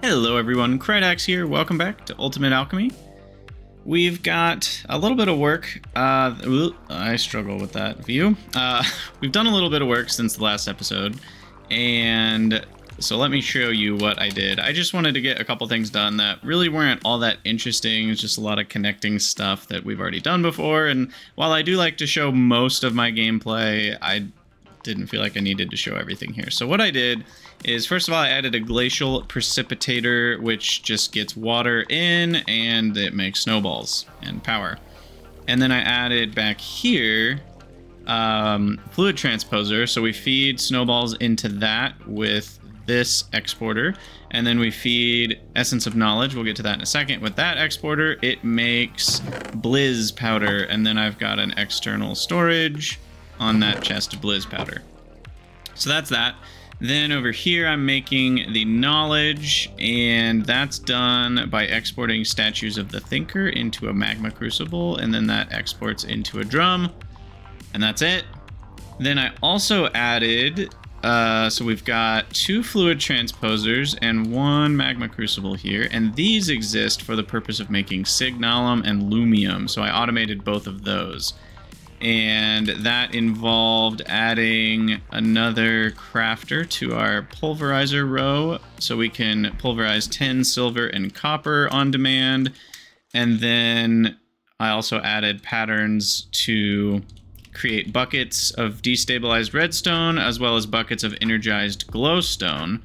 Hello everyone, Krydax here. Welcome back to Ultimate Alchemy. We've got a little bit of work. I struggle with that view. We've done a little bit of work since the last episode, and so let me show you what I did. I just wanted to get a couple things done that really weren't all that interesting. It's just a lot of connecting stuff that we've already done before, and while I do like to show most of my gameplay, I didn't feel like I needed to show everything here. So what I did is, first of all, I added a glacial precipitator, which just gets water in and it makes snowballs and power. And then I added back here fluid transposer, so we feed snowballs into that with this exporter, and then we feed essence of knowledge, we'll get to that in a second. With that exporter, it makes blizz powder, and then I've got an external storage on that chest of blizz powder. So that's that. Then over here I'm making the knowledge, and that's done by exporting statues of the thinker into a magma crucible, and then that exports into a drum, and that's it. Then I also added, so we've got 2 fluid transposers and 1 magma crucible here, and these exist for the purpose of making signalum and lumium, so I automated both of those. And that involved adding another crafter to our pulverizer row, so we can pulverize 10 silver and copper on demand. And then I also added patterns to create buckets of destabilized redstone, as well as buckets of energized glowstone,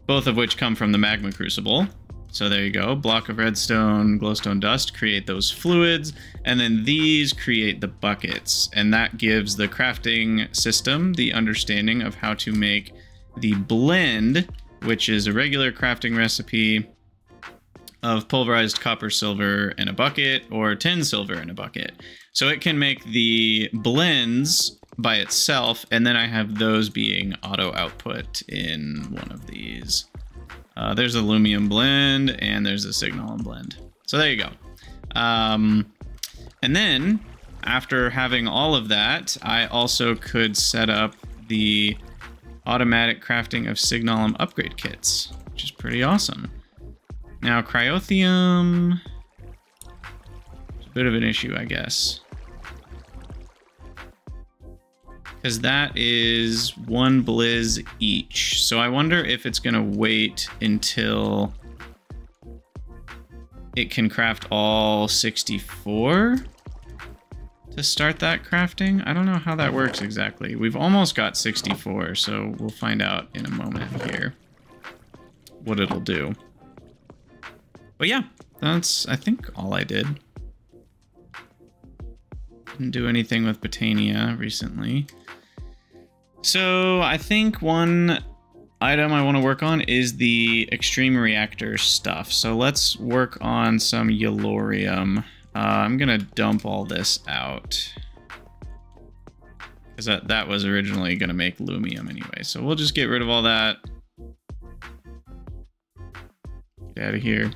both of which come from the magma crucible. So there you go, block of redstone, glowstone dust, create those fluids, and then these create the buckets, and that gives the crafting system the understanding of how to make the blend, which is a regular crafting recipe of pulverized copper silver in a bucket or tin silver in a bucket. So it can make the blends by itself, and then I have those being auto output in one of these. There's a lumium blend and there's a signalum blend. So there you go. And then after having all of that, I also could set up the automatic crafting of signalum upgrade kits, which is pretty awesome. Now cryothium is a bit of an issue, I guess, because that is 1 blizz each. So I wonder if it's gonna wait until it can craft all 64 to start that crafting. I don't know how that works exactly. We've almost got 64, so we'll find out in a moment here what it'll do. But yeah, that's, I think, all I did. Didn't do anything with Botania recently. So I think one item I want to work on is the extreme reactor stuff. So let's work on some yellorium. I'm gonna dump all this out, because that was originally gonna make lumium anyway. So we'll just get rid of all that. Get out of here.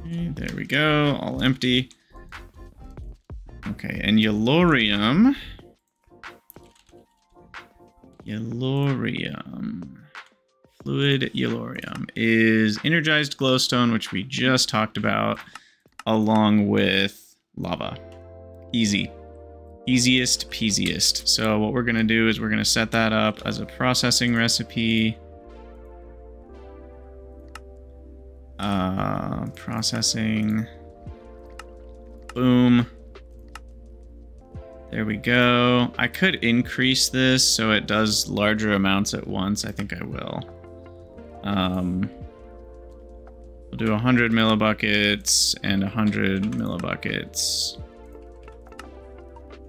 Okay, there we go, all empty. Okay, and yellorium. Fluid yellorium is energized glowstone, which we just talked about, along with lava. Easy. Easiest peasiest. So what we're gonna do is we're gonna set that up as a processing recipe. Processing. Boom. There we go. I could increase this so it does larger amounts at once. I think I will. We'll do 100 millibuckets and 100 millibuckets.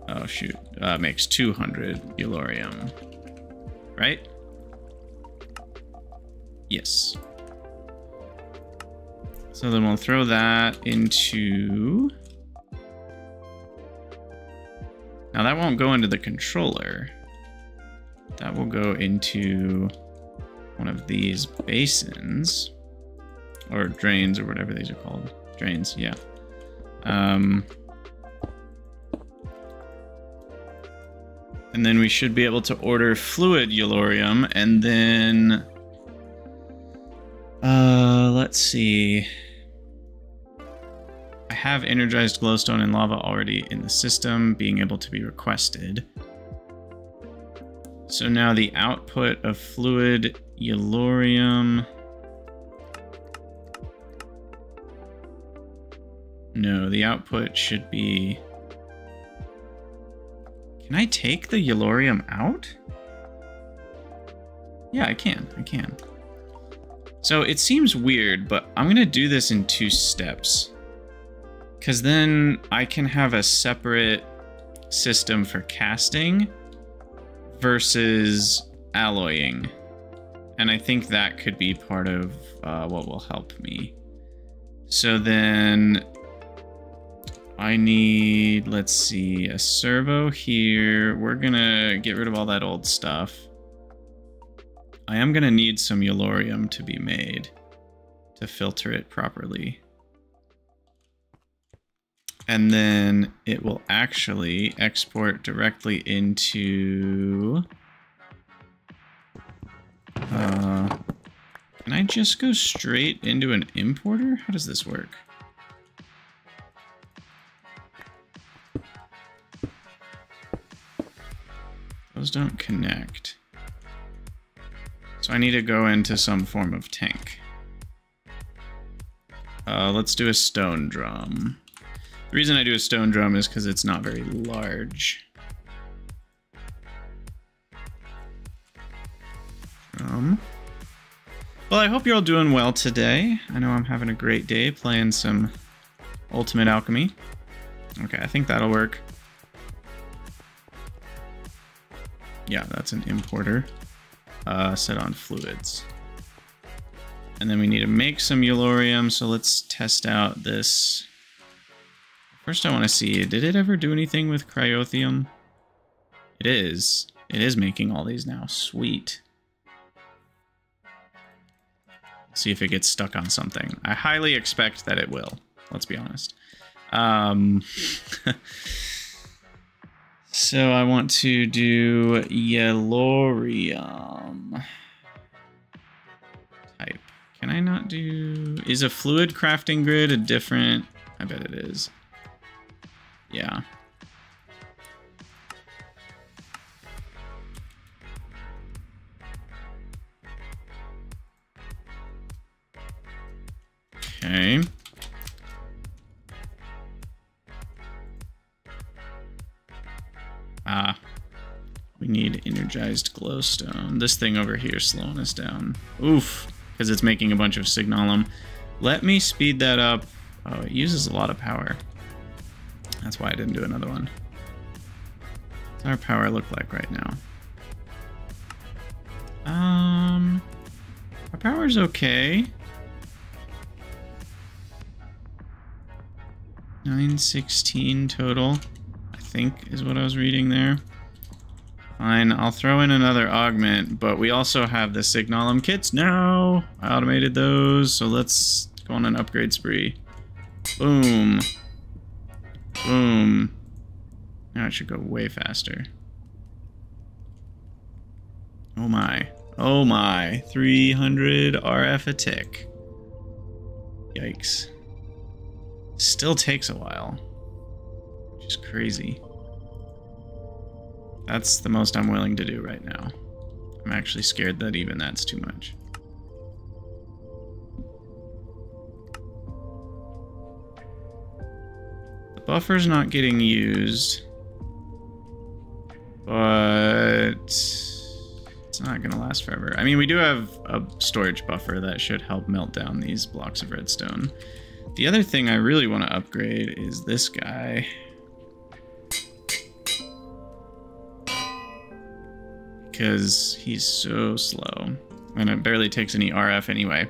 Oh shoot, makes 200 yellorium, right? Yes. So then we'll throw that into... Now that won't go into the controller. That will go into one of these basins. Or drains, or whatever these are called. Drains, yeah. And then we should be able to order fluid Yellorium, and then... let's see. I have energized glowstone and lava already in the system, being able to be requested. So now the output of fluid Yellorium... No, the output should be... Can I take the Yellorium out? Yeah, I can. So it seems weird, but I'm going to do this in 2 steps. Because then I can have a separate system for casting versus alloying. And I think that could be part of what will help me. So then I need, let's see, a servo here. We're going to get rid of all that old stuff. I am going to need some Yellorium to be made to filter it properly. And then it will actually export directly into... can I just go straight into an importer? How does this work? Those don't connect. So I need to go into some form of tank. Let's do a stone drum. The reason I do a stone drum is because it's not very large. Well, I hope you're all doing well today. I know I'm having a great day playing some Ultimate Alchemy. Okay, I think that'll work. Yeah, that's an importer. Set on fluids. And then we need to make some Yellorium, so let's test out this. First I want to see, did it ever do anything with Cryothium? It is. It is making all these now. Sweet. See if it gets stuck on something. I highly expect that it will. Let's be honest. So I want to do Yellorium type. Can I not do... Is a fluid crafting grid a different... I bet it is. Yeah. Okay. We need energized glowstone. This thing over here is slowing us down. Oof, because it's making a bunch of signalum. Let me speed that up. Oh, it uses a lot of power. That's why I didn't do another one. What's our power look like right now? Our power's okay. 916 total, I think is what I was reading there. Fine, I'll throw in another augment, but we also have the signalum kits now. I automated those, so let's go on an upgrade spree. Boom. Boom. Now it should go way faster. Oh my. Oh my. 300 RF a tick. Yikes. Still takes a while. Which is crazy. That's the most I'm willing to do right now. I'm actually scared that even that's too much. The buffer's not getting used, but it's not gonna last forever. I mean, we do have a storage buffer that should help melt down these blocks of redstone. The other thing I really want to upgrade is this guy. Because he's so slow. And it barely takes any RF anyway.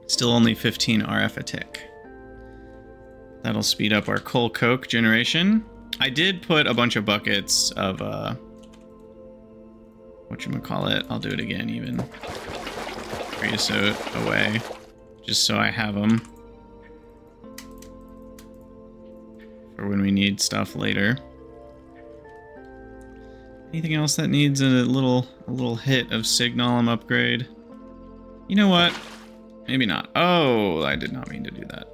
Still only 15 RF a tick. That'll speed up our coal coke generation. I did put a bunch of buckets of, whatchamacallit, I'll do it again even. Creosote away, just so I have them for when we need stuff later. Anything else that needs a little hit of Signalum upgrade? You know what? Maybe not. Oh, I did not mean to do that.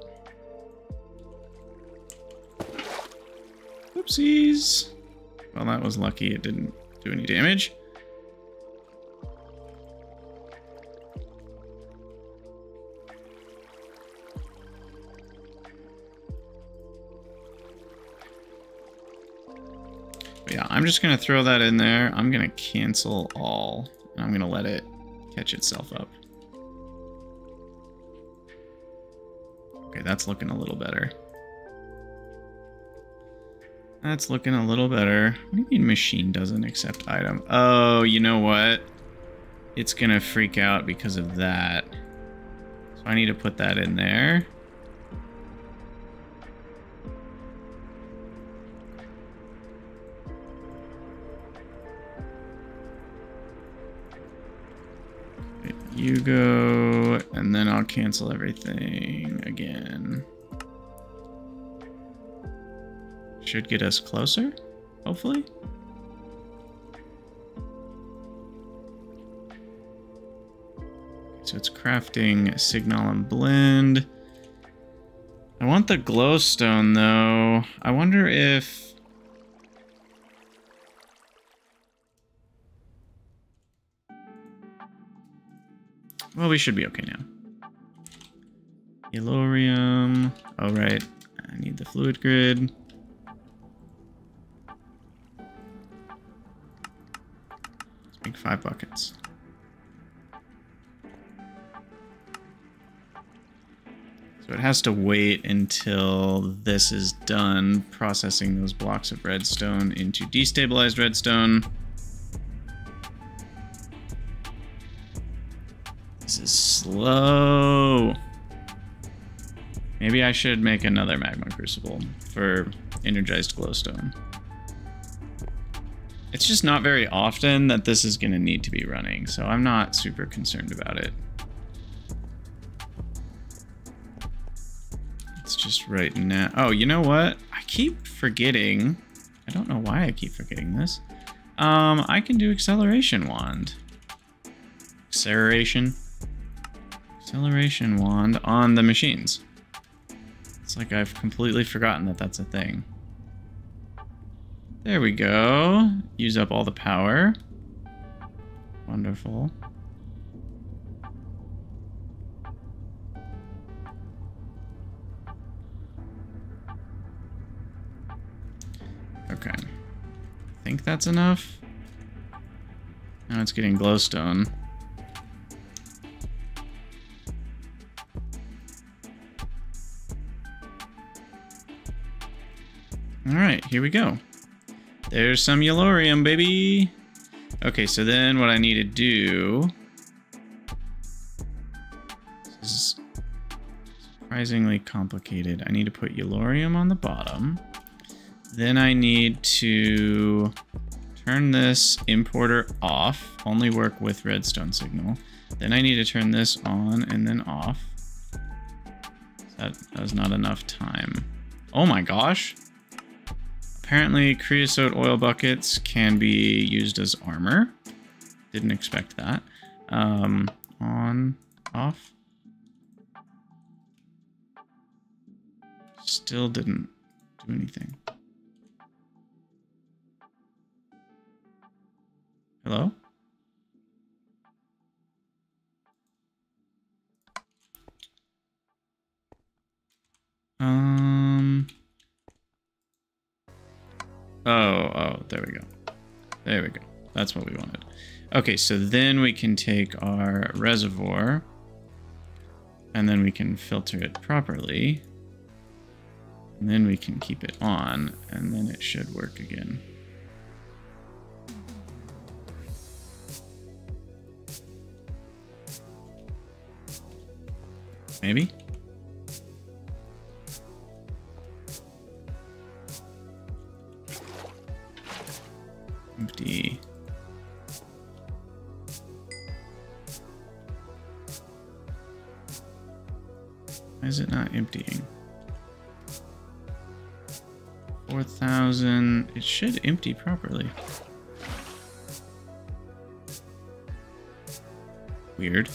Whoopsies. Well, that was lucky. It didn't do any damage. But yeah, I'm just going to throw that in there. I'm going to cancel all, and I'm going to let it catch itself up. Okay, that's looking a little better. That's looking a little better. What do you mean machine doesn't accept item? Oh, you know what? It's going to freak out because of that. So I need to put that in there. You go, and then I'll cancel everything again. Should get us closer, hopefully. So it's crafting Signalum blend. I want the glowstone though. I wonder if... Well, we should be okay now. Yellorium. Oh, right. I need the fluid grid. Let's make 5 buckets. So it has to wait until this is done processing those blocks of redstone into destabilized redstone. This is slow. Maybe I should make another magma crucible for energized glowstone. It's just not very often that this is going to need to be running, so I'm not super concerned about it. It's just right now. Oh, you know what? I keep forgetting. I don't know why I keep forgetting this. I can do acceleration wand. Acceleration wand on the machines. It's like I've completely forgotten that that's a thing. There we go. Use up all the power. Wonderful. Okay. I think that's enough. Now it's getting glowstone. Alright, here we go. There's some Yellorium, baby! Okay, so then what I need to do... This is surprisingly complicated. I need to put Yellorium on the bottom. Then I need to turn this importer off. Only work with redstone signal. Then I need to turn this on and then off. That was not enough time. Oh my gosh! Apparently, creosote oil buckets can be used as armor. Didn't expect that. On, off. Still didn't do anything. Hello? Oh, there we go. There we go. That's what we wanted. Okay, so then we can take our reservoir and then we can filter it properly. And then we can keep it on and then it should work again. Maybe? Empty. Why is it not emptying? 4,000. It should empty properly. Weird.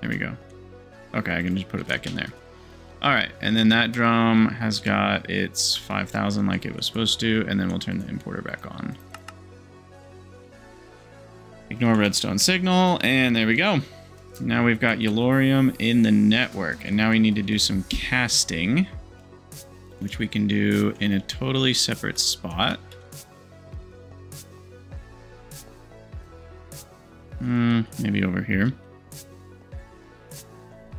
There we go. Okay, I can just put it back in there. All right, and then that drum has got its 5,000 like it was supposed to, and then we'll turn the importer back on. Ignore redstone signal, and there we go. Now we've got Yellorium in the network, and now we need to do some casting, which we can do in a totally separate spot. Maybe over here.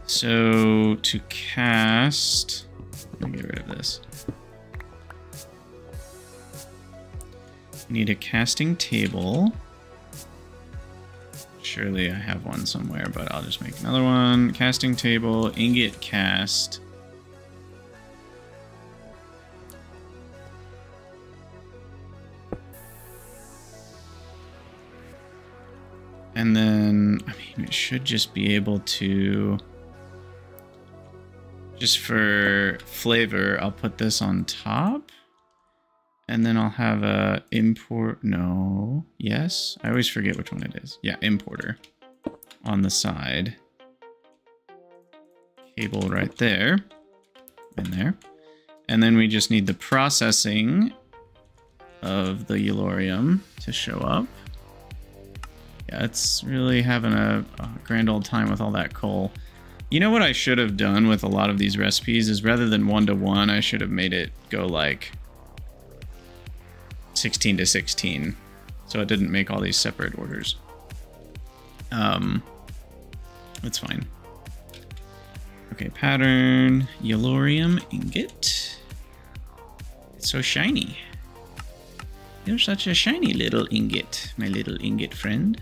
So to cast, let me get rid of this. Need a casting table. Surely I have one somewhere, but I'll just make another one. Casting table, ingot cast. And then, I mean, it should just be able to, just for flavor, I'll put this on top. And then I'll have a import, no, yes. I always forget which one it is. Yeah, importer on the side. Cable right there, in there. And then we just need the processing of the Yellorium to show up. Yeah, it's really having a grand old time with all that coal. You know what I should have done with a lot of these recipes is rather than 1-to-1, I should have made it go like 16-to-16, so it didn't make all these separate orders. That's fine. Okay, pattern, Yellorium ingot. It's so shiny. You're such a shiny little ingot, my little ingot friend.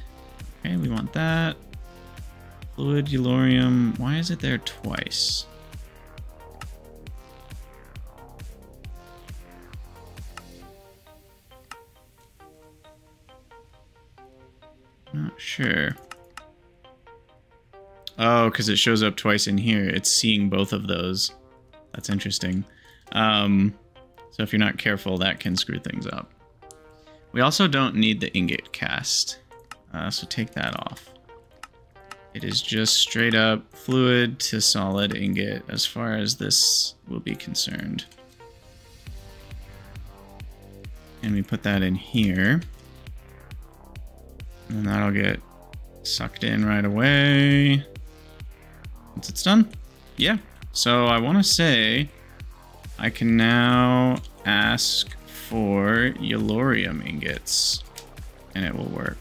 Okay, we want that. Fluid, Yellorium, why is it there twice? Not sure. Oh, because it shows up twice in here. It's seeing both of those. That's interesting. So if you're not careful, that can screw things up. We also don't need the ingot cast. So take that off. It is just straight up fluid to solid ingot as far as this will be concerned. And we put that in here. And that'll get sucked in right away. Once it's done. Yeah. So I want to say I can now ask for Yellorium ingots. And it will work.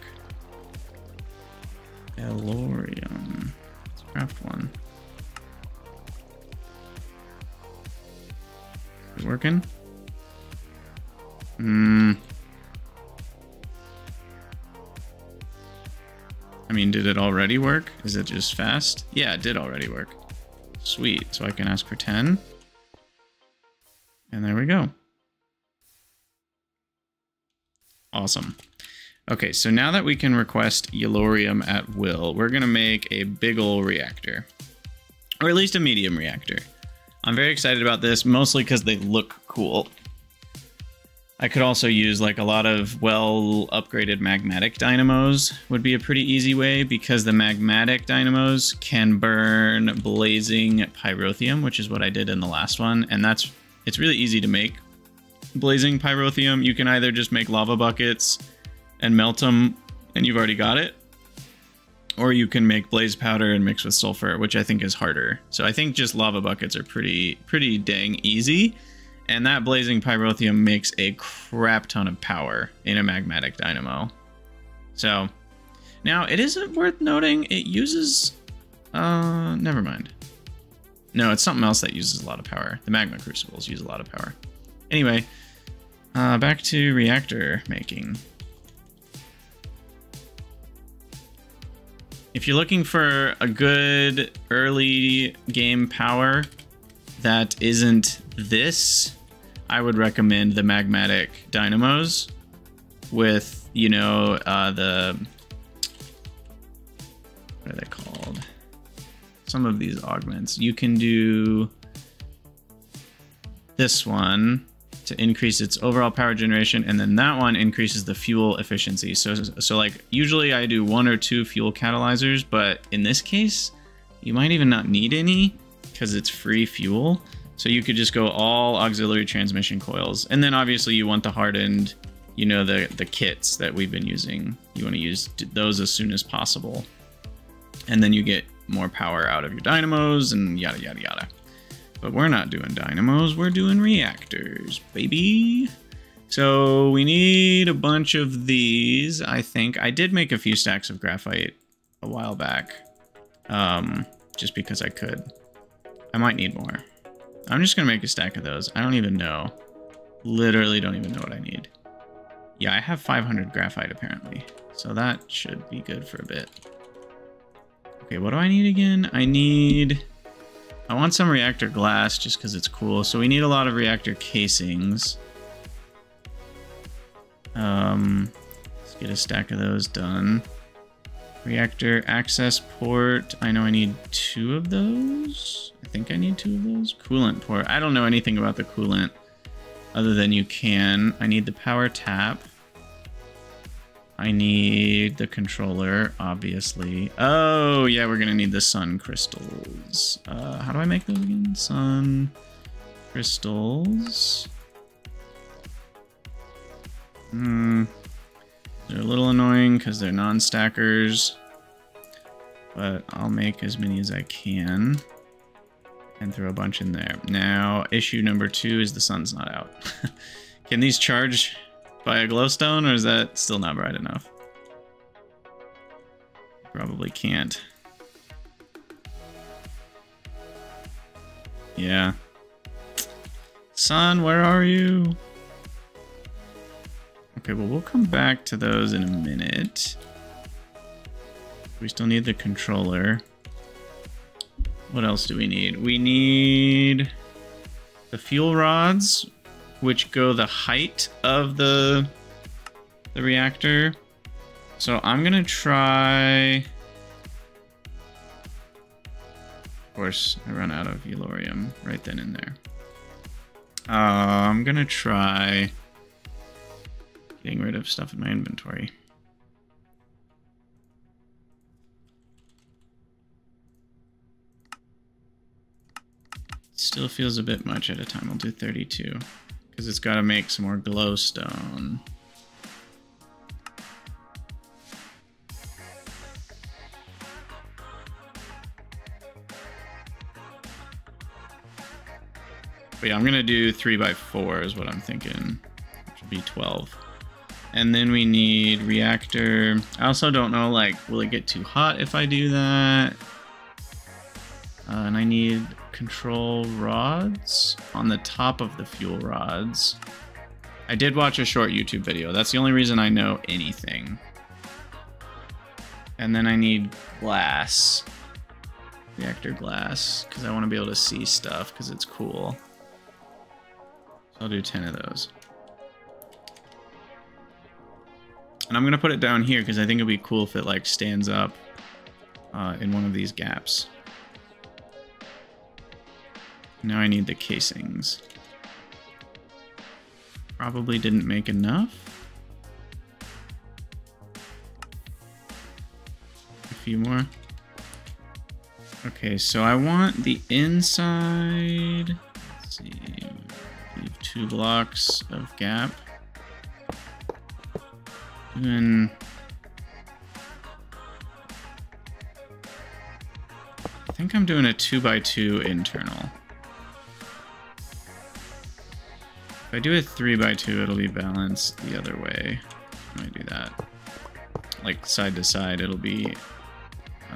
Yellorium. Let's craft one. Is it working? I mean, did it already work? Is it just fast? Yeah, it did already work. Sweet. So I can ask for 10. And there we go. Awesome. Okay, so now that we can request Yellorium at will, we're going to make a big ol' reactor. Or at least a medium reactor. I'm very excited about this, mostly because they look cool. I could also use like a lot of well-upgraded magmatic dynamos would be a pretty easy way, because the magmatic dynamos can burn blazing pyrotheum, which is what I did in the last one, and it's really easy to make blazing pyrotheum. You can either just make lava buckets and melt them and you've already got it, or you can make blaze powder and mix with sulfur, which I think is harder. So I think just lava buckets are pretty dang easy. And that blazing pyrotheum makes a crap ton of power in a magmatic dynamo. So, now it isn't worth noting, it uses, never mind. No, it's something else that uses a lot of power. The magma crucibles use a lot of power. Anyway, back to reactor making. If you're looking for a good early game power that isn't this, I would recommend the magmatic dynamos with, you know, what are they called? Some of these augments. You can do this one, to increase its overall power generation, and then that one increases the fuel efficiency. So like usually I do 1 or 2 fuel catalyzers, but in this case, you might even not need any because it's free fuel. So you could just go all auxiliary transmission coils. And then obviously you want the hardened, you know, the kits that we've been using. You want to use those as soon as possible. And then you get more power out of your dynamos and yada, yada, yada. But we're not doing dynamos, we're doing reactors, baby. So we need a bunch of these, I think. I did make a few stacks of graphite a while back, just because I could. I might need more. I'm just gonna make a stack of those. I don't even know. Literally don't even know what I need. Yeah, I have 500 graphite apparently. So that should be good for a bit. Okay, what do I need again? I want some reactor glass just because it's cool. So we need a lot of reactor casings. Let's get a stack of those done. Reactor access port. I know I need 2 of those. I think I need 2 of those. Coolant port. I don't know anything about the coolant other than you can. I need the power tap. I need the controller, obviously. Oh, yeah, we're gonna need the sun crystals. How do I make those again? Sun crystals. They're a little annoying because they're non-stackers, but I'll make as many as I can and throw a bunch in there. Now, issue number 2 is the sun's not out. Can these charge by a glowstone, or is that still not bright enough? Probably can't. Yeah. Sun, where are you? Okay, well, we'll come back to those in a minute. We still need the controller. What else do we need? We need the fuel rods, which go the height of the reactor. So I'm gonna try... Of course, I run out of Elorium right then and there. I'm gonna try getting rid of stuff in my inventory. Still feels a bit much at a time. I'll do 32 because it's got to make some more glowstone. But yeah, I'm gonna do 3x4 is what I'm thinking, which will be 12. And then we need reactor. I also don't know, like, will it get too hot if I do that? And I need control rods on the top of the fuel rods. I did watch a short YouTube video. That's the only reason I know anything. And then I need glass. Reactor glass, because I want to be able to see stuff, because it's cool. So I'll do 10 of those. And I'm going to put it down here, because I think it'll be cool if it, like, stands up in one of these gaps. Now I need the casings. Probably didn't make enough. A few more. Okay, so I want the inside. Let's see. Leave 2 blocks of gap. Doing. I think I'm doing a 2x2 internal. If I do a 3x2, it'll be balanced the other way. Let me do that. Like side to side, it'll be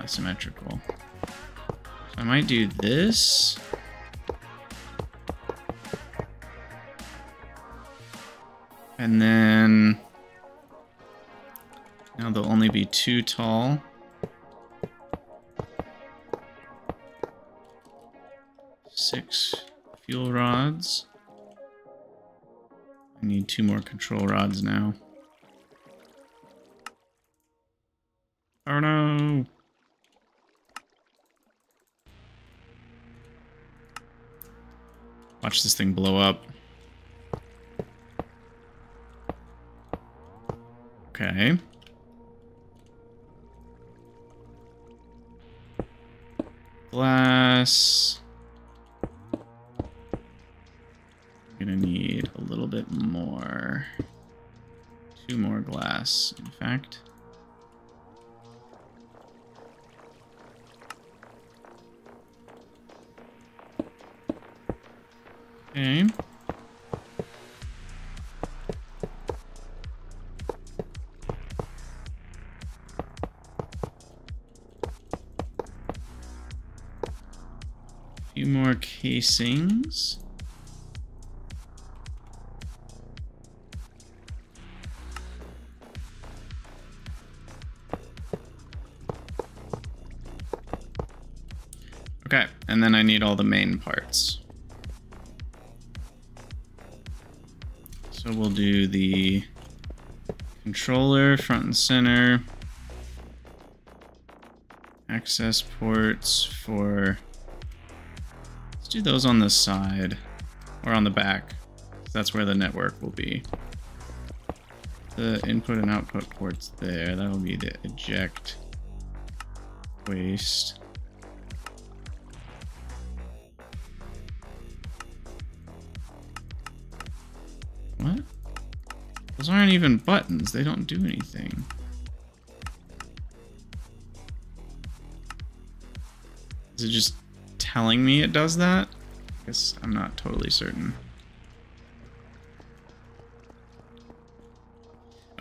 symmetrical. So I might do this. And then now they'll only be 2 tall. Six fuel rods. I need 2 more control rods now. Oh no! Watch this thing blow up. Okay. Glass. I'm gonna need a little bit more. 2 more glass, in fact. Okay. Few more casings. Okay, and then I need all the main parts. So we'll do the controller front and center. Access ports for... Let's do those on the side or on the back. That's where the network will be. The input and output ports there. That'll be the eject waste. What? Those aren't even buttons. They don't do anything. Is it just telling me it does that? I guess I'm not totally certain.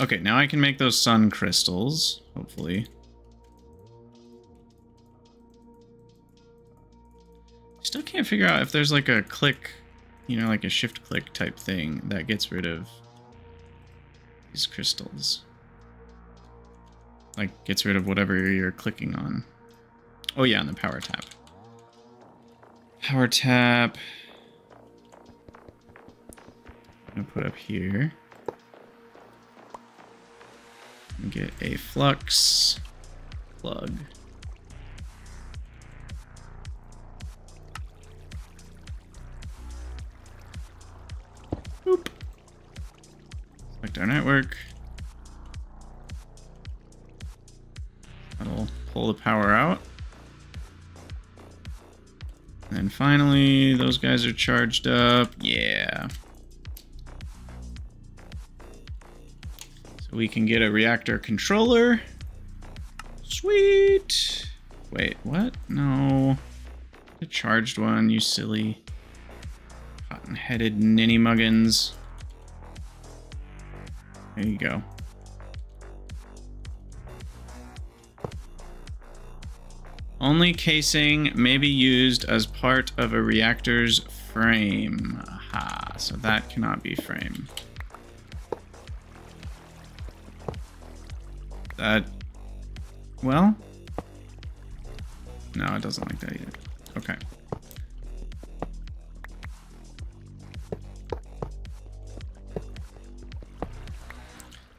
Okay, now I can make those sun crystals, hopefully. Still can't figure out if there's like a click, you know, like a shift click type thing that gets rid of these crystals. Like gets rid of whatever you're clicking on. Oh yeah, and the power tap. Power tap. I'm gonna put up here. And get a flux plug. Boop. Select our network. That'll pull the power out. And then finally, those guys are charged up. Yeah. So we can get a reactor controller. Sweet. Wait, what? No. The charged one, you silly cotton-headed ninny muggins. There you go. Only casing may be used as part of a reactor's frame. Aha, so that cannot be frame. That, well, no, it doesn't like that either. Okay.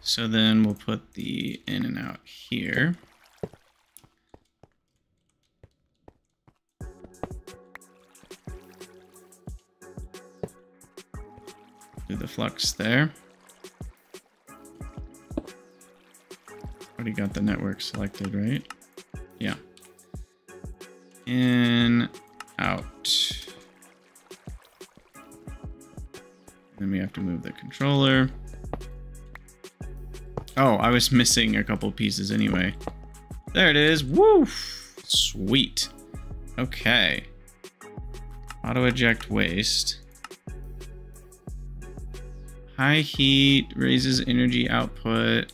So then we'll put the in and out here. Do the flux there. Already got the network selected, right? Yeah. In, out. Then we have to move the controller. Oh, I was missing a couple pieces anyway. There it is. Woo! Sweet. Okay. Auto eject waste. High heat raises energy output.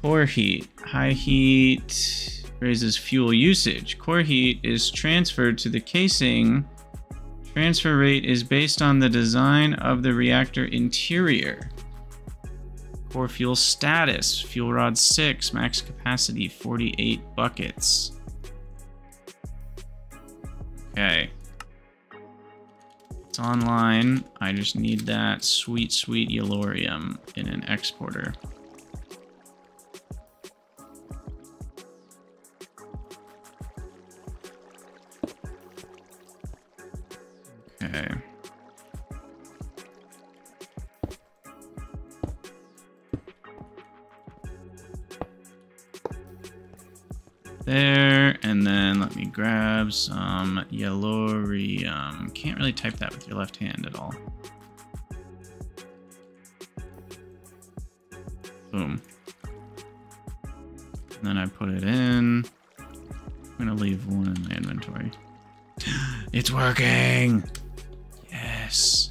Core heat. High heat raises fuel usage. Core heat is transferred to the casing. Transfer rate is based on the design of the reactor interior. Core fuel status. Fuel rod 6. Max capacity 48 buckets. Okay. It's online. I just need that sweet, sweet yellorium in an exporter. Okay. me grab some yellorium. Can't really type that with your left hand at all. Boom. And then I put it in. I'm gonna leave one in my inventory. It's working! Yes.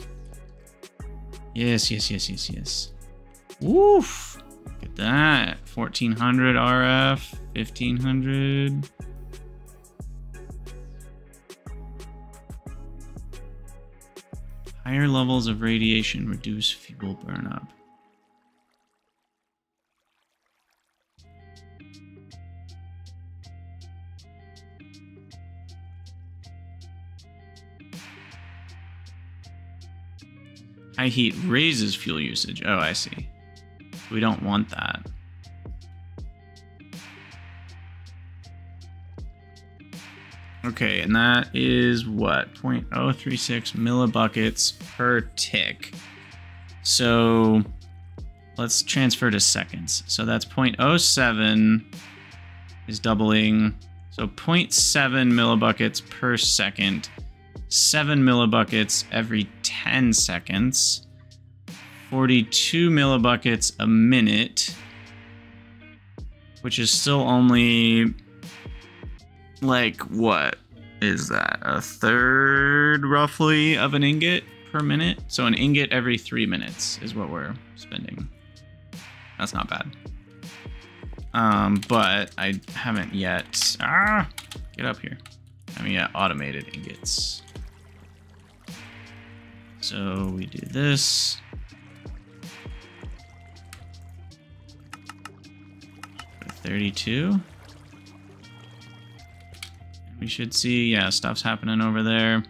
Yes, yes, yes, yes, yes. Woof! Look at that. 1400 RF, 1500. Higher levels of radiation reduce fuel burnup. High heat raises fuel usage. Oh, I see. We don't want that. Okay, and that is what? 0.036 millibuckets per tick. So let's transfer to seconds. So that's 0.07 is doubling. So 0.7 millibuckets per second. 7 millibuckets every 10 seconds. 42 millibuckets a minute. Which is still only... like, what is that? A third, roughly, of an ingot per minute? So an ingot every 3 minutes is what we're spending. That's not bad. But I haven't yet... get up here. I haven't yet automated ingots. So we do this. 32. We should see, yeah, stuff's happening over there.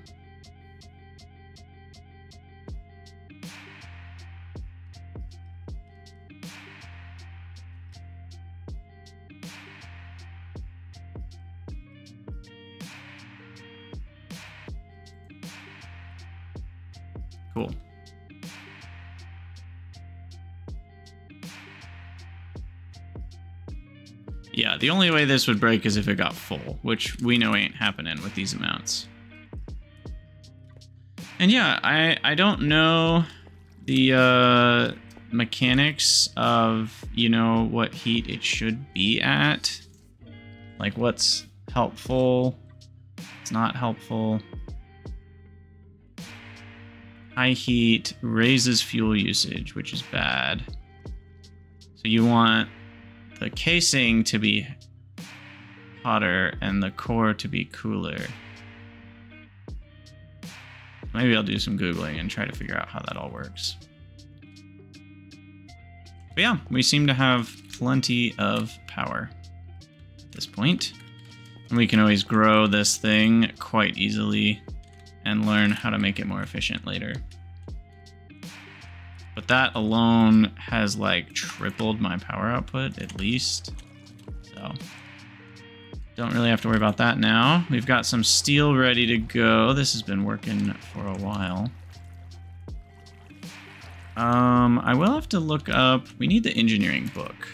Cool. Yeah, the only way this would break is if it got full, which we know ain't happening with these amounts. And yeah, I don't know the mechanics of, you know, what heat it should be at. Like what's helpful, it's not helpful. High heat raises fuel usage, which is bad. So you want the casing to be hotter and the core to be cooler. Maybe I'll do some Googling and try to figure out how that all works. But yeah, we seem to have plenty of power at this point. And we can always grow this thing quite easily and learn how to make it more efficient later. But that alone has like tripled my power output at least. So don't really have to worry about that now. We've got some steel ready to go. This has been working for a while. I will have to look up, we need the engineering book.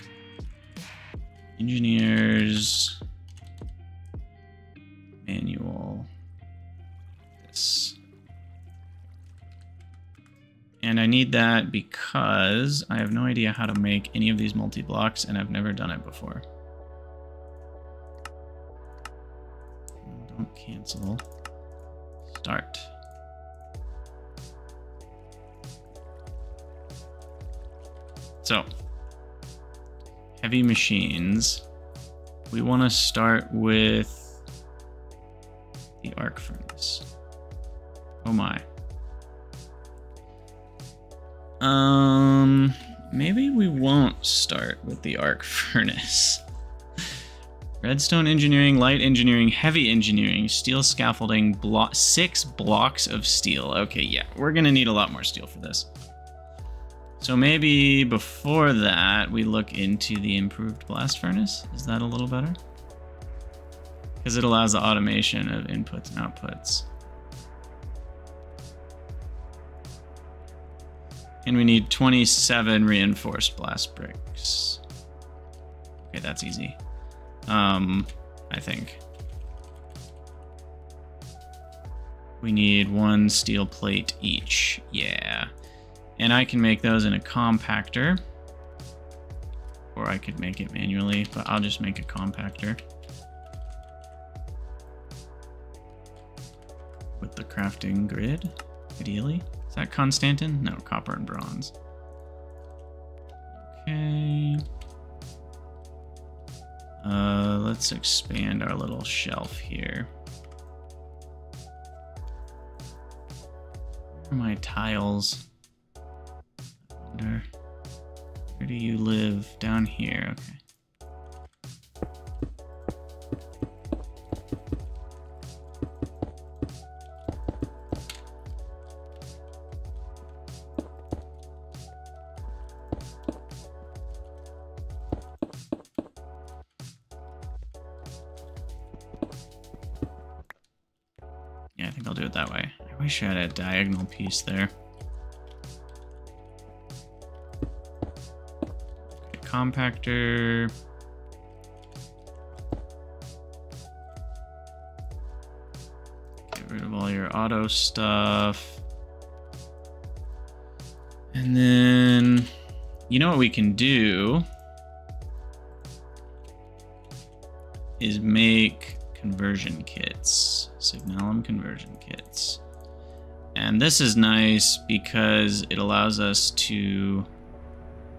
Engineers manual. This. And I need that because I have no idea how to make any of these multi-blocks and I've never done it before. Don't cancel. Start. So, heavy machines. We want to start with the arc furnace. Oh my. Maybe we won't start with the arc furnace. Redstone engineering, light engineering, heavy engineering, steel scaffolding, 6 blocks of steel. Okay, yeah, we're gonna need a lot more steel for this. So maybe before that, we look into the improved blast furnace. Is that a little better? Because it allows the automation of inputs and outputs. And we need 27 reinforced blast bricks. Okay, that's easy. I think. We need 1 steel plate each. Yeah. And I can make those in a compactor. Or I could make it manually, but I'll just make a compactor. With the crafting grid, ideally. Is that Constantin? No, copper and bronze. Okay. Let's expand our little shelf here. Where are my tiles? I wonder, where do you live? Down here, okay. Yeah, I think I'll do it that way. I wish I had a diagonal piece there. Okay, compactor. Get rid of all your auto stuff. And then, you know what we can do is make conversion kits. Signalum conversion kits. And this is nice because it allows us to...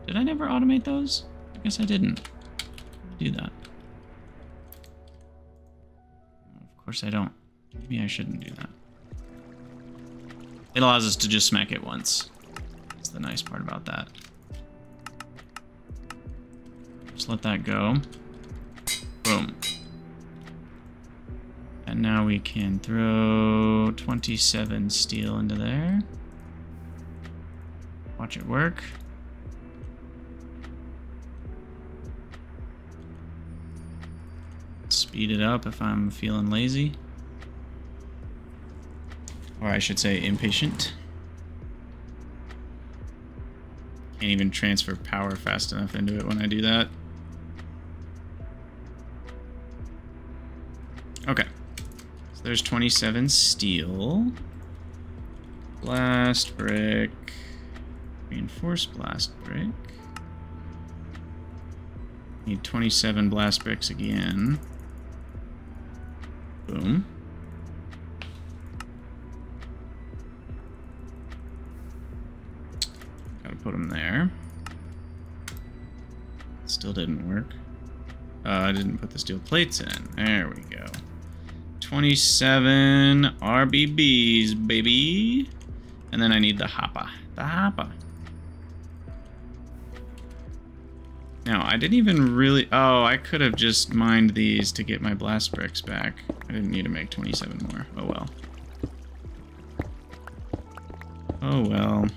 Did I never automate those? I guess I didn't do that. Of course I don't. Maybe I shouldn't do that. It allows us to just smack it once. That's the nice part about that. Just let that go. Boom. And now we can throw 27 steel into there. Watch it work. Speed it up if I'm feeling lazy. Or I should say impatient. Can't even transfer power fast enough into it when I do that. Okay. So there's 27 steel. Blast brick. Reinforced blast brick. Need 27 blast bricks again. Boom. Gotta put them there. Still didn't work. I didn't put the steel plates in. There we go. 27 RBBs, baby. And then I need the hopper. The hopper. Now, I didn't even really... Oh, I could have just mined these to get my blast bricks back. I didn't need to make 27 more. Oh, well. Oh, well.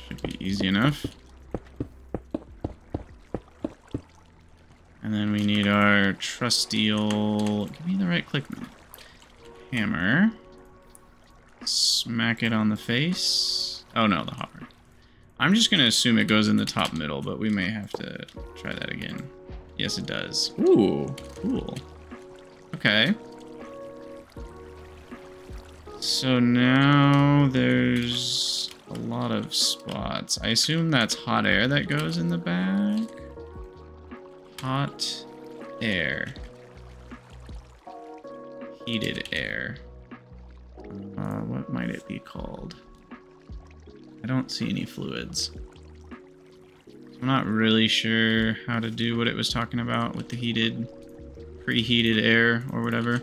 Should be easy enough. And then we need our trusty old... Give me the right click. Hammer. Smack it on the face. Oh no, the hopper. I'm just going to assume it goes in the top middle, but we may have to try that again. Yes, it does. Ooh, cool. Okay. So now there's a lot of spots. I assume that's hot air that goes in the back. Hot air. Heated air. What might it be called? I don't see any fluids. I'm not really sure how to do what it was talking about with the heated, preheated air or whatever.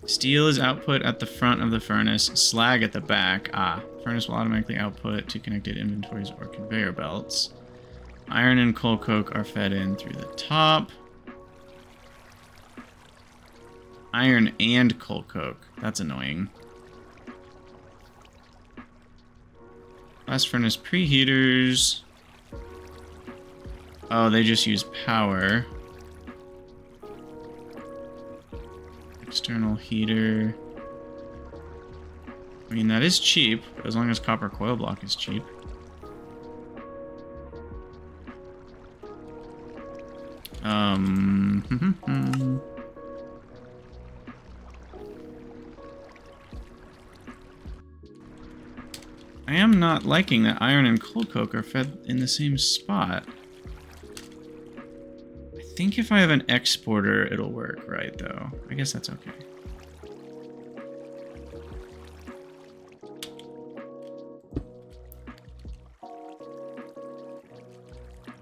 Steel is output at the front of the furnace, slag at the back. Ah, furnace will automatically output to connected inventories or conveyor belts. Iron and coal coke are fed in through the top. Iron and coal coke. That's annoying. Blast furnace preheaters. Oh, they just use power. External heater. I mean, that is cheap, as long as copper coil block is cheap. I am not liking that iron and coal coke are fed in the same spot. I think if I have an exporter, it'll work, right, though? I guess that's okay.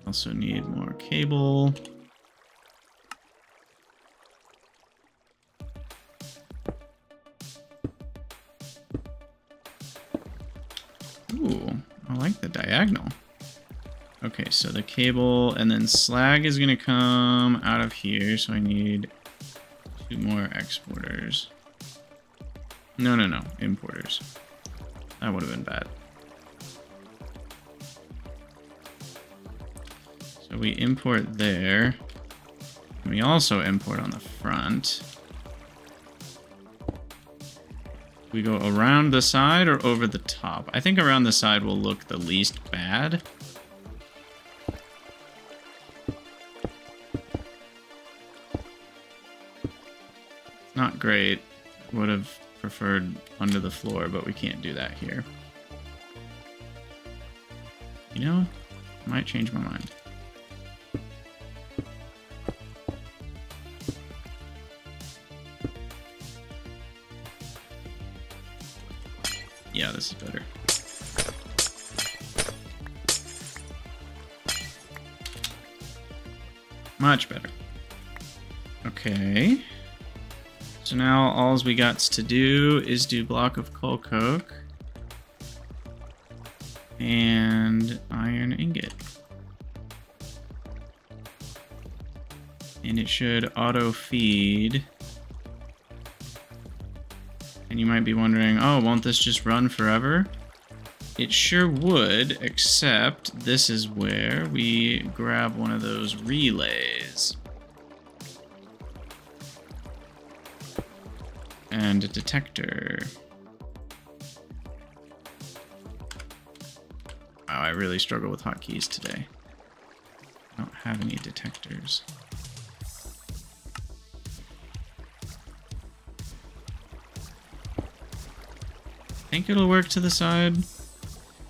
Also need more cable. Ooh, I like the diagonal. Okay, so the cable and then slag is gonna come out of here, so I need 2 more exporters. No, importers. That would have been bad. So we import there. And we also import on the front. We go around the side or over the top? I think around the side will look the least bad. Not great. Would have preferred under the floor, but we can't do that here. You know, might change my mind. Yeah, this is better. Much better. Okay. So now all we got to do is do block of coal coke and iron ingot. And it should auto feed. And you might be wondering, oh, won't this just run forever? It sure would, except this is where we grab one of those relays. And a detector. Wow, I really struggle with hotkeys today. I don't have any detectors. I think it'll work to the side.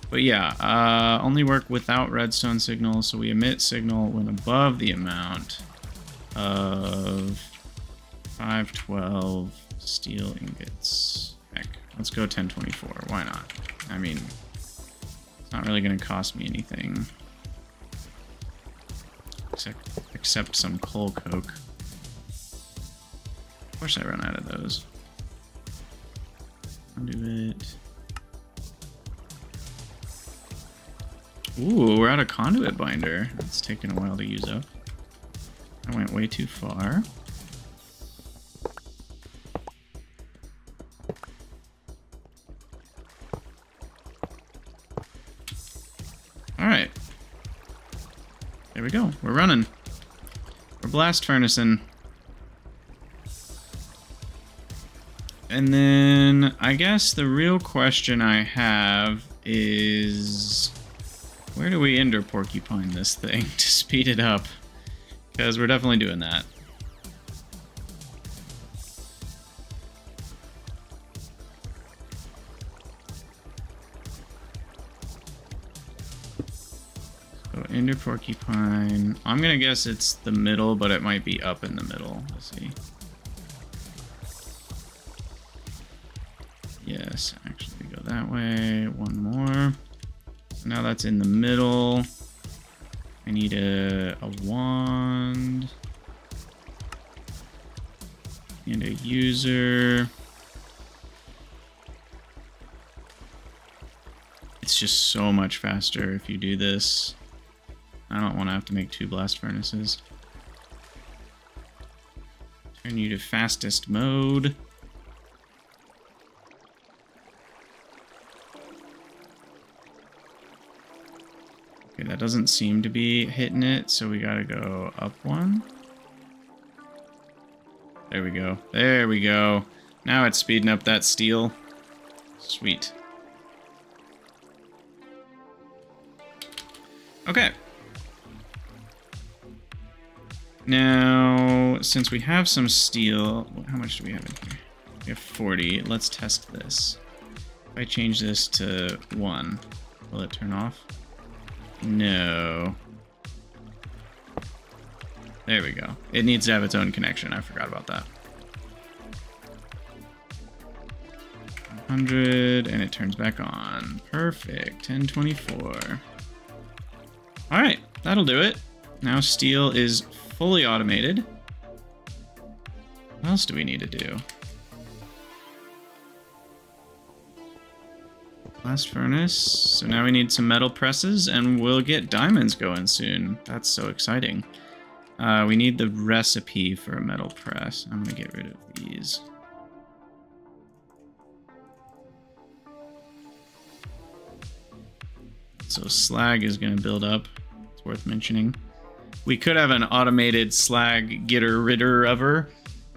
But yeah, only work without redstone signal, so we emit signal when above the amount of 512 steel ingots. Heck, let's go 1024. Why not? I mean, it's not really going to cost me anything. Except some coal coke. Of course I run out of those. Conduit. Ooh, we're out of conduit binder. That's taken a while to use up. I went way too far. Alright. There we go. We're running. We're blast furnacing. And then I guess the real question I have is, where do we ender porcupine this thing to speed it up? Because we're definitely doing that. So ender porcupine, I'm gonna guess it's the middle, but it might be up in the middle. Let's see. Yes, actually go that way. One more. So now that's in the middle. I need a wand. And a user. It's just so much faster if you do this. I don't want to have to make 2 blast furnaces. Turn you to fastest mode. Okay, Okay, that doesn't seem to be hitting it, so we gotta go up one. There we go. There we go. Now it's speeding up that steel. Sweet. Okay. Now, since we have some steel, how much do we have in here? We have 40. Let's test this. If I change this to 1, will it turn off? No. There we go. It needs to have its own connection. I forgot about that. 100, and it turns back on. Perfect. 1024. All right, that'll do it. Now steel is fully automated. What else do we need to do? Blast furnace. So now we need some metal presses, and we'll get diamonds going soon. That's so exciting. We need the recipe for a metal press. I'm gonna get rid of these. So slag is gonna build up. It's worth mentioning. We could have an automated slag getter-ridder-ever,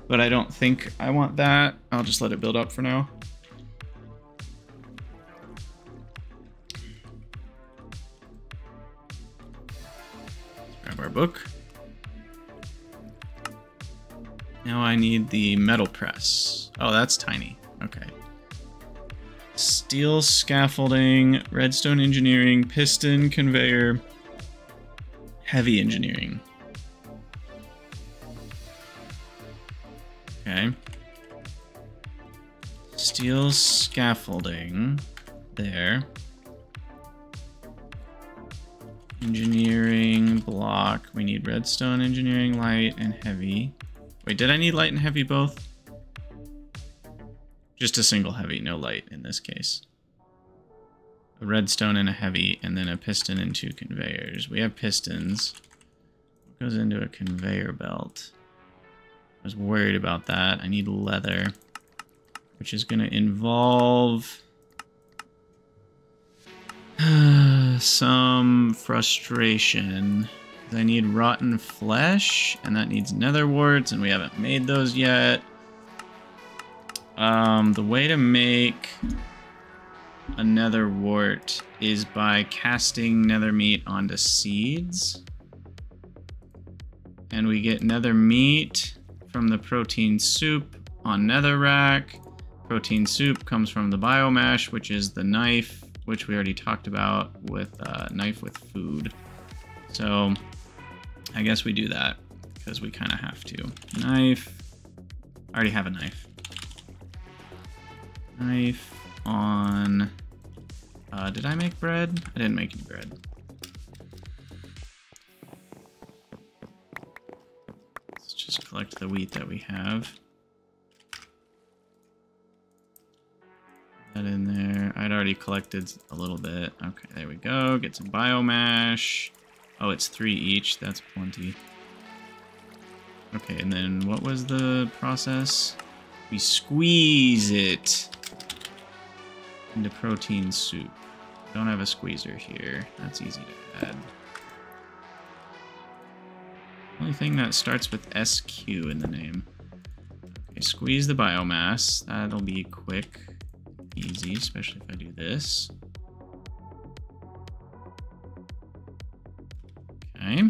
but I don't think I want that. I'll just let it build up for now. Grab our book. Now I need the metal press. Oh, that's tiny. Okay. Steel scaffolding, redstone engineering, piston conveyor, heavy engineering. Okay. Steel scaffolding there. Engineering block. We need redstone engineering, light, and heavy. Wait, did I need light and heavy both? Just a single heavy, no light in this case. A redstone and a heavy, and then a piston and 2 conveyors. We have pistons. What goes into a conveyor belt? I was worried about that. I need leather, which is going to involve some frustration. I need rotten flesh, and that needs nether warts, and we haven't made those yet. The way to make a nether wart is by casting nether meat onto seeds. And we get nether meat from the protein soup on netherrack. Protein soup comes from the biomash, which is the knife, which we already talked about with knife with food. So I guess we do that because we kind of have to. Knife. I already have a knife. Knife on... did I make bread? I didn't make any bread. Let's just collect the wheat that we have. Put that in there. I'd already collected a little bit. Okay, there we go. Get some biomash. Oh, it's 3 each. That's plenty. Okay, and then what was the process? We squeeze it into protein soup. Don't have a squeezer here. That's easy to add. Only thing that starts with SQ in the name. Okay, squeeze the biomass. That'll be quick, easy, especially if I do this. Okay.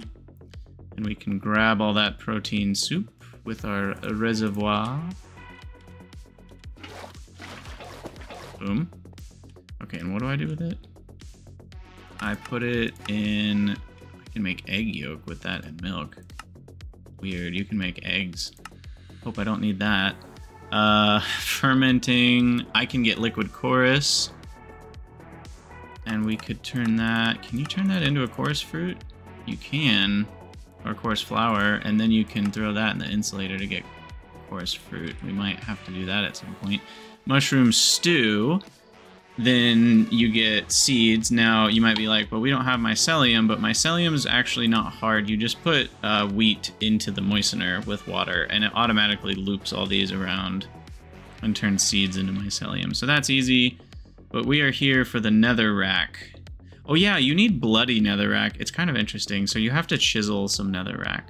And we can grab all that protein soup with our reservoir. Boom. Okay, and what do I do with it? I put it in... I can make egg yolk with that and milk. Weird, you can make eggs. Hope I don't need that. Fermenting. I can get liquid chorus. And we could turn that... Can you turn that into a chorus fruit? You can. Or chorus flour. And then you can throw that in the insulator to get chorus fruit. We might have to do that at some point. Mushroom stew. Then you get seeds. Now, you might be like, well, we don't have mycelium, but mycelium is actually not hard. You just put wheat into the moistener with water, and it automatically loops all these around and turns seeds into mycelium. So that's easy, but we are here for the netherrack. Oh yeah, you need bloody netherrack. It's kind of interesting. So you have to chisel some netherrack.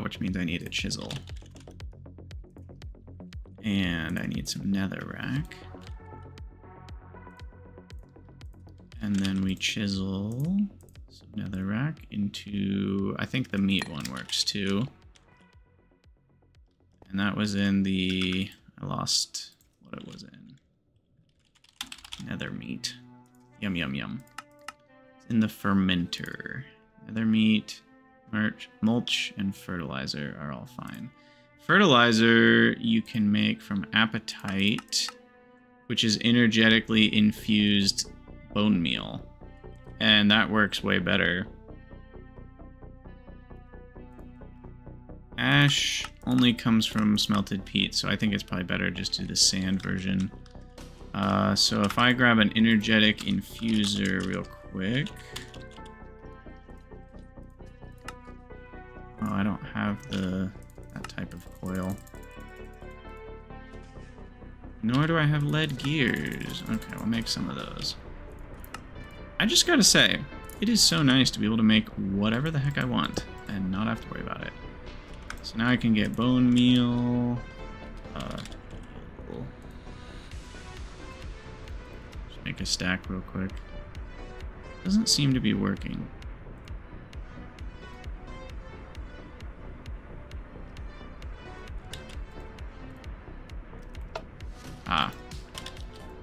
Which means I need a chisel. And I need some netherrack. And then we chisel some netherrack into... I think the meat one works too. And that was in the... I lost what it was in. Nether meat. Yum, yum, yum. It's in the fermenter. Nether meat, mulch, and fertilizer are all fine. Fertilizer you can make from apatite, which is energetically infused bone meal. And that works way better. Ash only comes from smelted peat, so I think it's probably better just to do the sand version. So if I grab an energetic infuser real quick... Oh, I don't have that type of coil. Nor do I have lead gears. Okay, we'll make some of those. I just gotta say, it is so nice to be able to make whatever the heck I want and not have to worry about it. So now I can get bone meal. Just make a stack real quick. Doesn't seem to be working. Ah.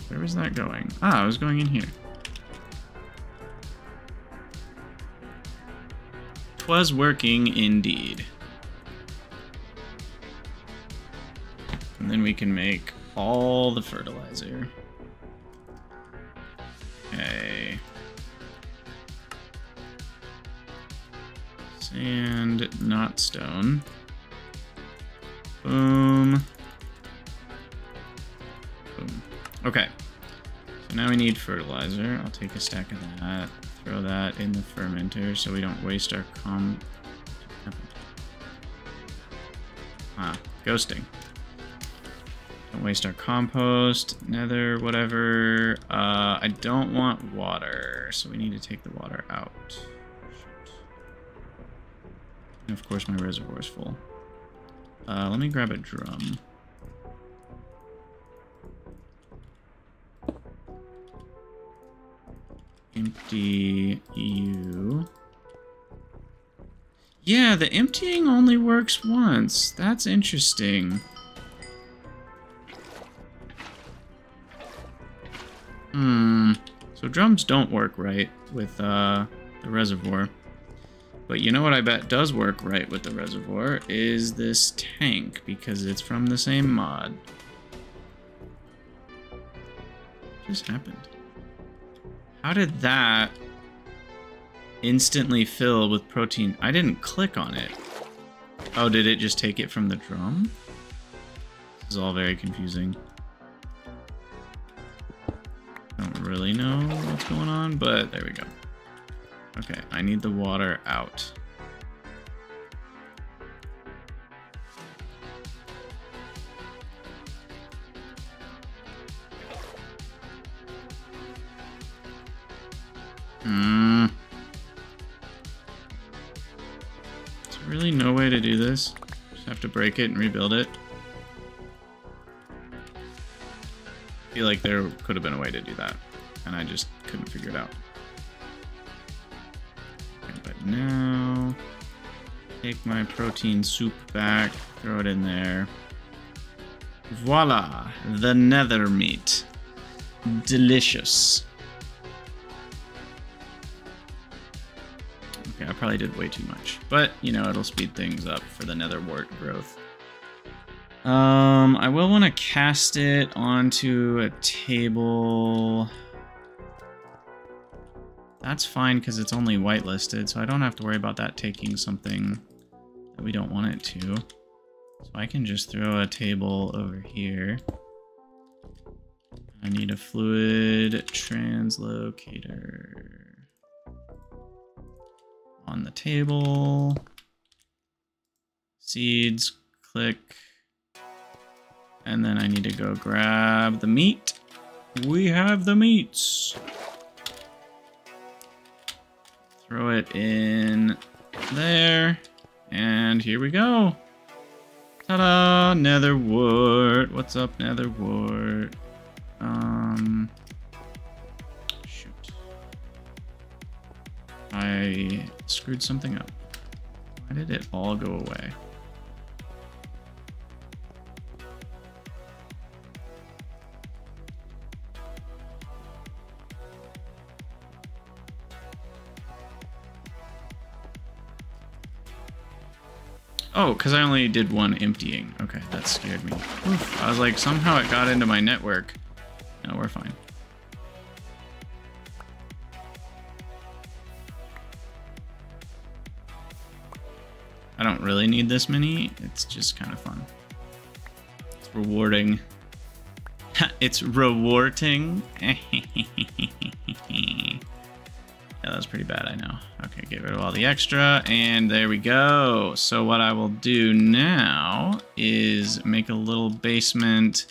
Where was that going? Ah, I was going in here. 'Twas working indeed. And then we can make all the fertilizer. Okay. Sand, not stone. Boom. Boom. Okay. So now we need fertilizer. I'll take a stack of that. Throw that in the fermenter so we don't waste our ghosting. Don't waste our compost, nether, whatever. I don't want water, so we need to take the water out. Shit. And of course my reservoir is full. Let me grab a drum. Empty you. Yeah, the emptying only works once. That's interesting. So drums don't work right with the reservoir. But you know what I bet does work right with the reservoir is this tank, because it's from the same mod. What just happened? How did that instantly fill with protein? I didn't click on it. Oh, did it just take it from the drum? This is all very confusing. Don't really know what's going on, but there we go. Okay, I need the water out. There's really no way to do this. Just have to break it and rebuild it. I feel like there could have been a way to do that, and I just couldn't figure it out. Okay, but now, take my protein soup back, throw it in there. Voila! The nether meat. Delicious. Okay, I probably did way too much, but, you know, it'll speed things up for the nether wart growth. I will want to cast it onto a table. That's fine because it's only whitelisted, so I don't have to worry about that taking something that we don't want it to. So I can just throw a table over here. I need a fluid translocator on the table. Seeds, click. And then I need to go grab the meat. We have the meats. Throw it in there. And here we go. Ta-da! Nether wart. What's up, nether wart? Shoot. I screwed something up. Why did it all go away? Oh, because I only did one emptying. Okay, that scared me. Oof. I was like, somehow it got into my network. No, we're fine. I don't really need this many. It's just kind of fun. It's rewarding. It's rewarding. Yeah, that was pretty bad, I know. Okay, get rid of all the extra, and there we go. So what I will do now is make a little basement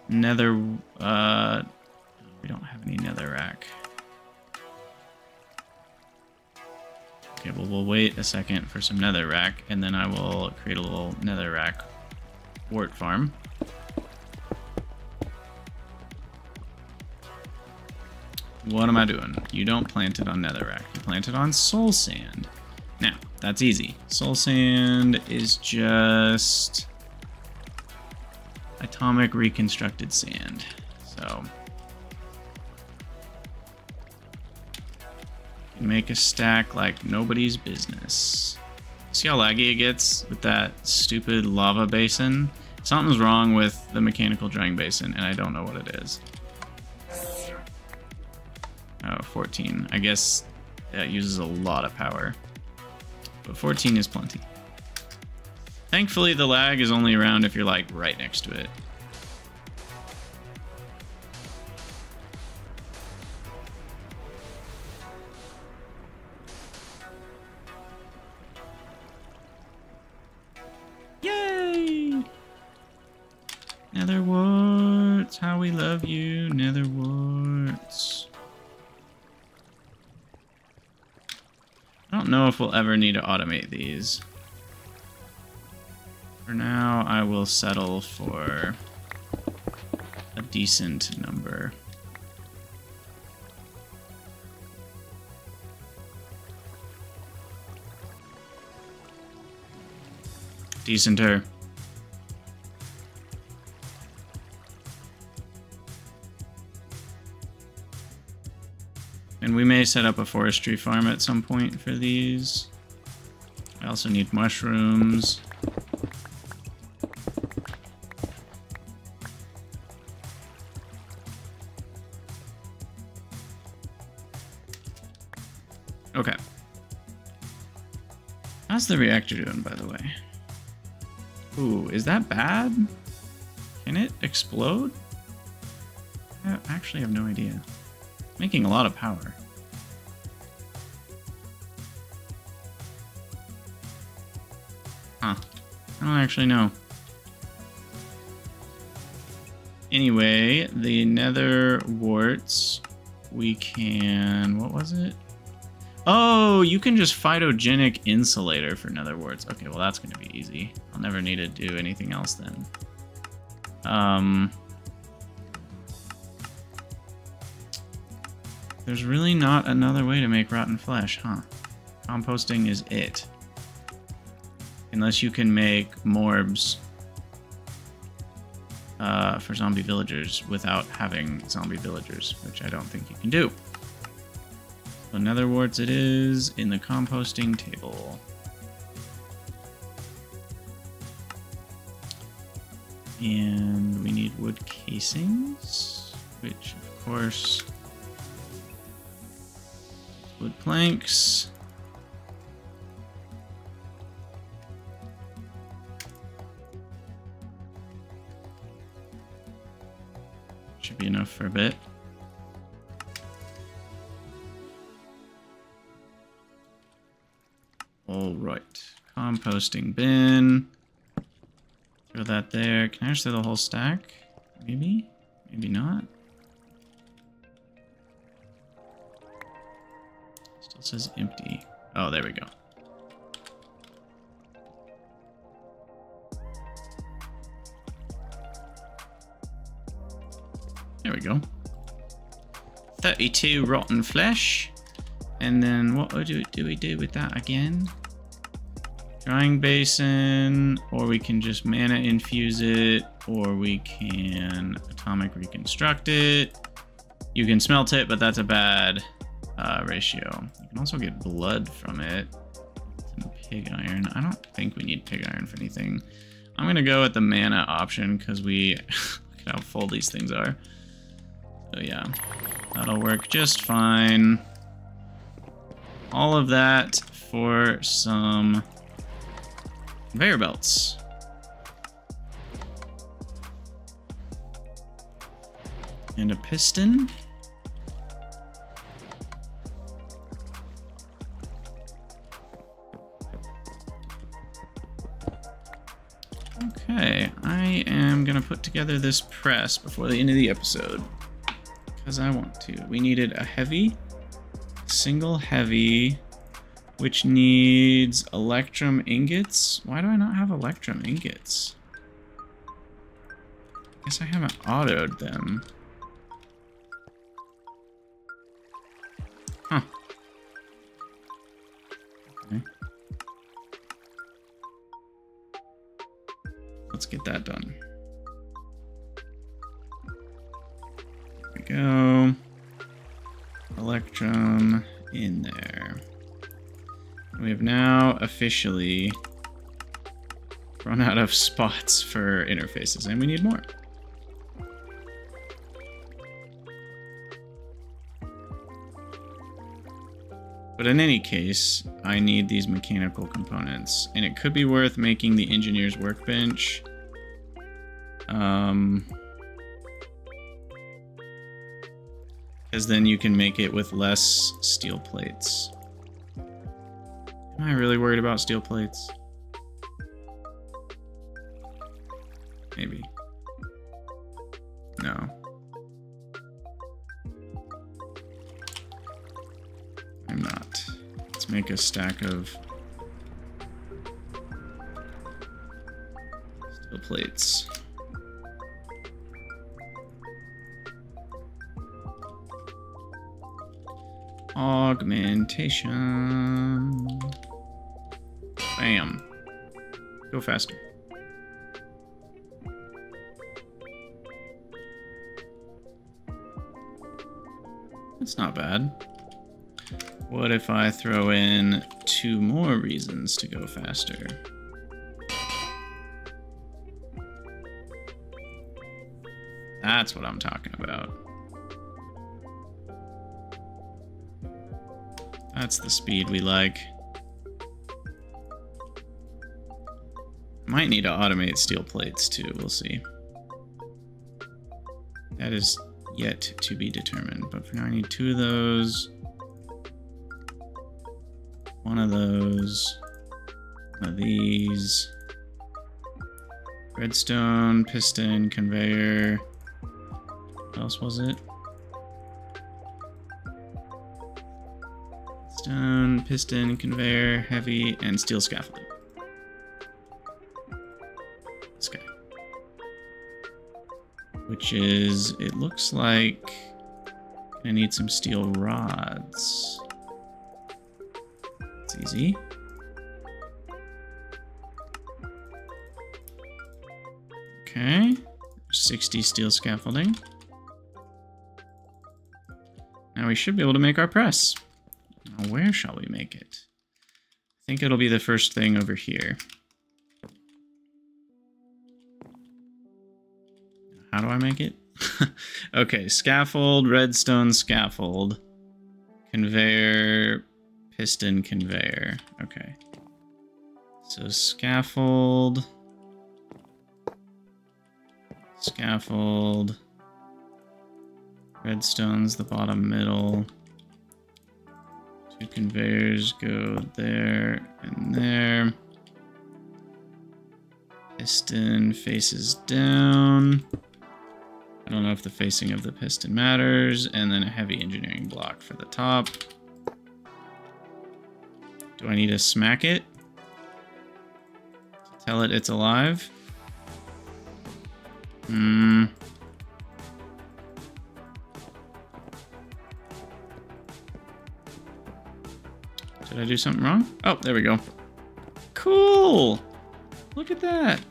nether... we don't have any netherrack. Okay, well, we'll wait a second for some netherrack, and then I will create a little netherrack wart farm. What am I doing? You don't plant it on netherrack. You plant it on soul sand. Now, that's easy. Soul sand is just atomic reconstructed sand. So, you can make a stack like nobody's business. See how laggy it gets with that stupid lava basin? Something's wrong with the mechanical drying basin, and I don't know what it is. Oh, 14. I guess that uses a lot of power. But 14 is plenty. Thankfully, the lag is only around if you're, like, right next to it. Yay! Nether warts, how we love you, nether warts. I don't know if we'll ever need to automate these. For now, I will settle for a decent number. Decenter. And we may set up a forestry farm at some point for these. I also need mushrooms. Okay. How's the reactor doing, by the way? Ooh, is that bad? Can it explode? I actually have no idea. Making a lot of power. Huh. I don't actually know. Anyway, the nether warts, we can... What was it? Oh, you can just phytogenic insulator for nether warts. Okay, well that's going to be easy. I'll never need to do anything else then. There's really not another way to make rotten flesh, huh? Composting is it. Unless you can make morbs for zombie villagers without having zombie villagers, which I don't think you can do. So nether warts it is in the composting table. And we need wood casings, which of course... wood planks. Should be enough for a bit. All right, composting bin. Throw that there. Can I just throw the whole stack? Maybe, maybe not. It says empty. Oh, there we go. There we go. 32 rotten flesh. And then what do we do with that again? Drying basin, or we can just mana infuse it, or we can atomic reconstruct it. You can smelt it, but that's a bad ratio. You can also get blood from it. Some pig iron. I don't think we need pig iron for anything. I'm gonna go with the mana option because we look at how full these things are. So yeah, that'll work just fine. All of that for some conveyor belts. And a piston. Okay, I am gonna put together this press before the end of the episode. Because I want to. We needed a heavy, single heavy, which needs electrum ingots. Why do I not have electrum ingots? I guess I haven't autoed them. Huh. Okay. Let's get that done. There we go. Electrum in there. We have now officially run out of spots for interfaces, and we need more. But in any case, I need these mechanical components, and it could be worth making the engineer's workbench. Because then you can make it with less steel plates. Am I really worried about steel plates? Maybe. No. I'm not. Let's make a stack of steel plates. Augmentation. Bam. Go faster. That's not bad. What if I throw in 2 more reasons to go faster? That's what I'm talking about. That's the speed we like. Might need to automate steel plates too, we'll see. That is yet to be determined, but for now I need 2 of those. 1 of those. 1 of these. Redstone, piston, conveyor. What else was it? Stone, piston, conveyor, heavy, and steel scaffolding. This guy. Which is, it looks like I need some steel rods. It's easy. Okay, 60 steel scaffolding. Now we should be able to make our press. Now where shall we make it? I think it'll be the first thing over here. How do I make it? Okay, scaffold, redstone scaffold, conveyor, piston conveyor. Okay. So scaffold, scaffold, redstone's the bottom middle. 2 conveyors go there and there. Piston faces down. I don't know if the facing of the piston matters. And then a heavy engineering block for the top. Do I need to smack it? To tell it it's alive? Did I do something wrong? Oh, there we go. Cool! Look at that.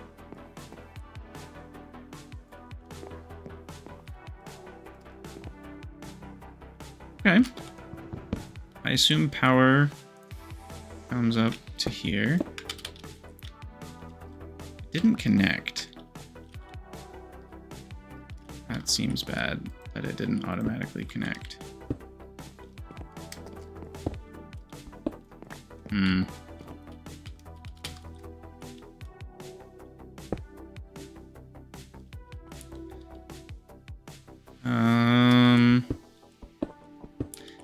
Okay. I assume power comes up to here. It didn't connect. That seems bad, that it didn't automatically connect.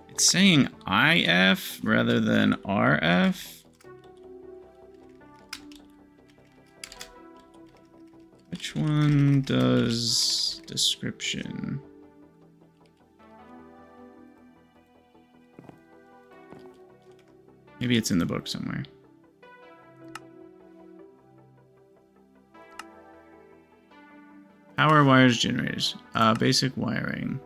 It's saying IF rather than RF. Which one does description? Maybe it's in the book somewhere. Power wires, generators. Basic wiring.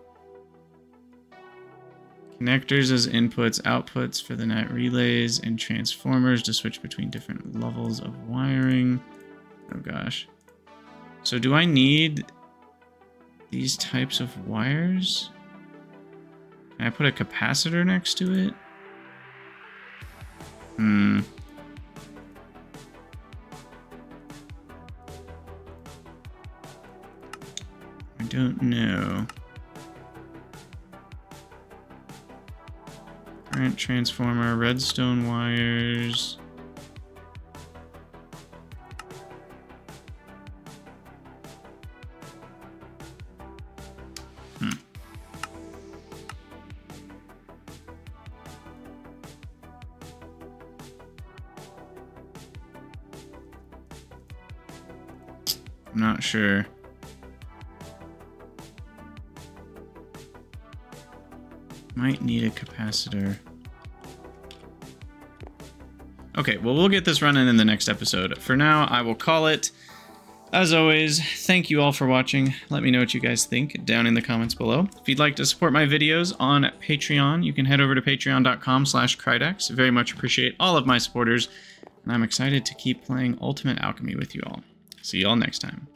Connectors as inputs, outputs for the net relays, and transformers to switch between different levels of wiring. Oh gosh. So do I need these types of wires? Can I put a capacitor next to it? I don't know. Current transformer, redstone wires. I'm not sure. Might need a capacitor. Okay, well, we'll get this running in the next episode. For now, I will call it. As always, thank you all for watching. Let me know what you guys think down in the comments below. If you'd like to support my videos on Patreon, you can head over to patreon.com/Krydex. Very much appreciate all of my supporters, and I'm excited to keep playing Ultimate Alchemy with you all. See you all next time.